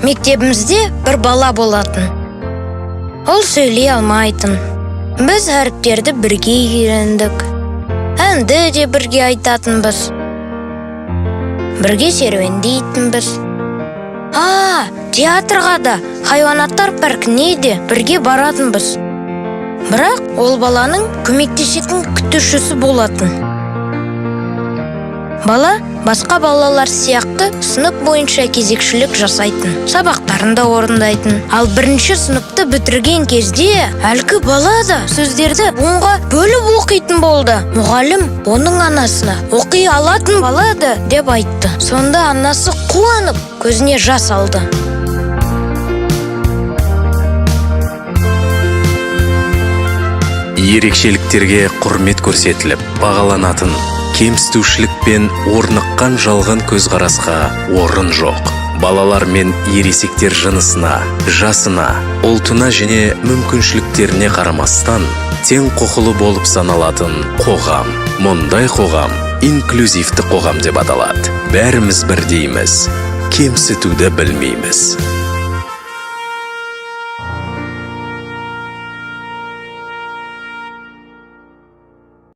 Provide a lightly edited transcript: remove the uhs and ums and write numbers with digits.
Мектебімізде бір бала болатын. Ол сөйлей алмайтын. Біз әріптерді бірге үйрендік. Әнді де бірге айтатынбыз. Бірге серуендейтінбіз. Театрға да, хайуанаттар паркіне де бірге баратынбыз. Бірақ ол баланың көмектесетін күтушісі болатын. Бала басқа балалар сияқты сынып бойынша кезекшілік жасайтын, сабақтарын да орындайтын. Ал бірінші сыныпты бітірген кезде әлгі бала да сөздерді оңға бөліп оқитын болды. Мұғалім оның анасына оқи алатын бала да деп айтты. Сонда анасы қуанып көзіне жас алды. Ерекшеліктерге құрмет көрсетіліп, бағаланатын, кемсітушілік пен орныққан жалған көзқарасқа орын жоқ. Балалар мен ересектер жынысына, жасына, ұлтына және мүмкіншіліктеріне қарамастан тең құқылы болып саналатын қоғам. Мұндай қоғам инклюзивті қоғам деп аталады. Бәріміз бірдейміз, кемсітуді білмейміз.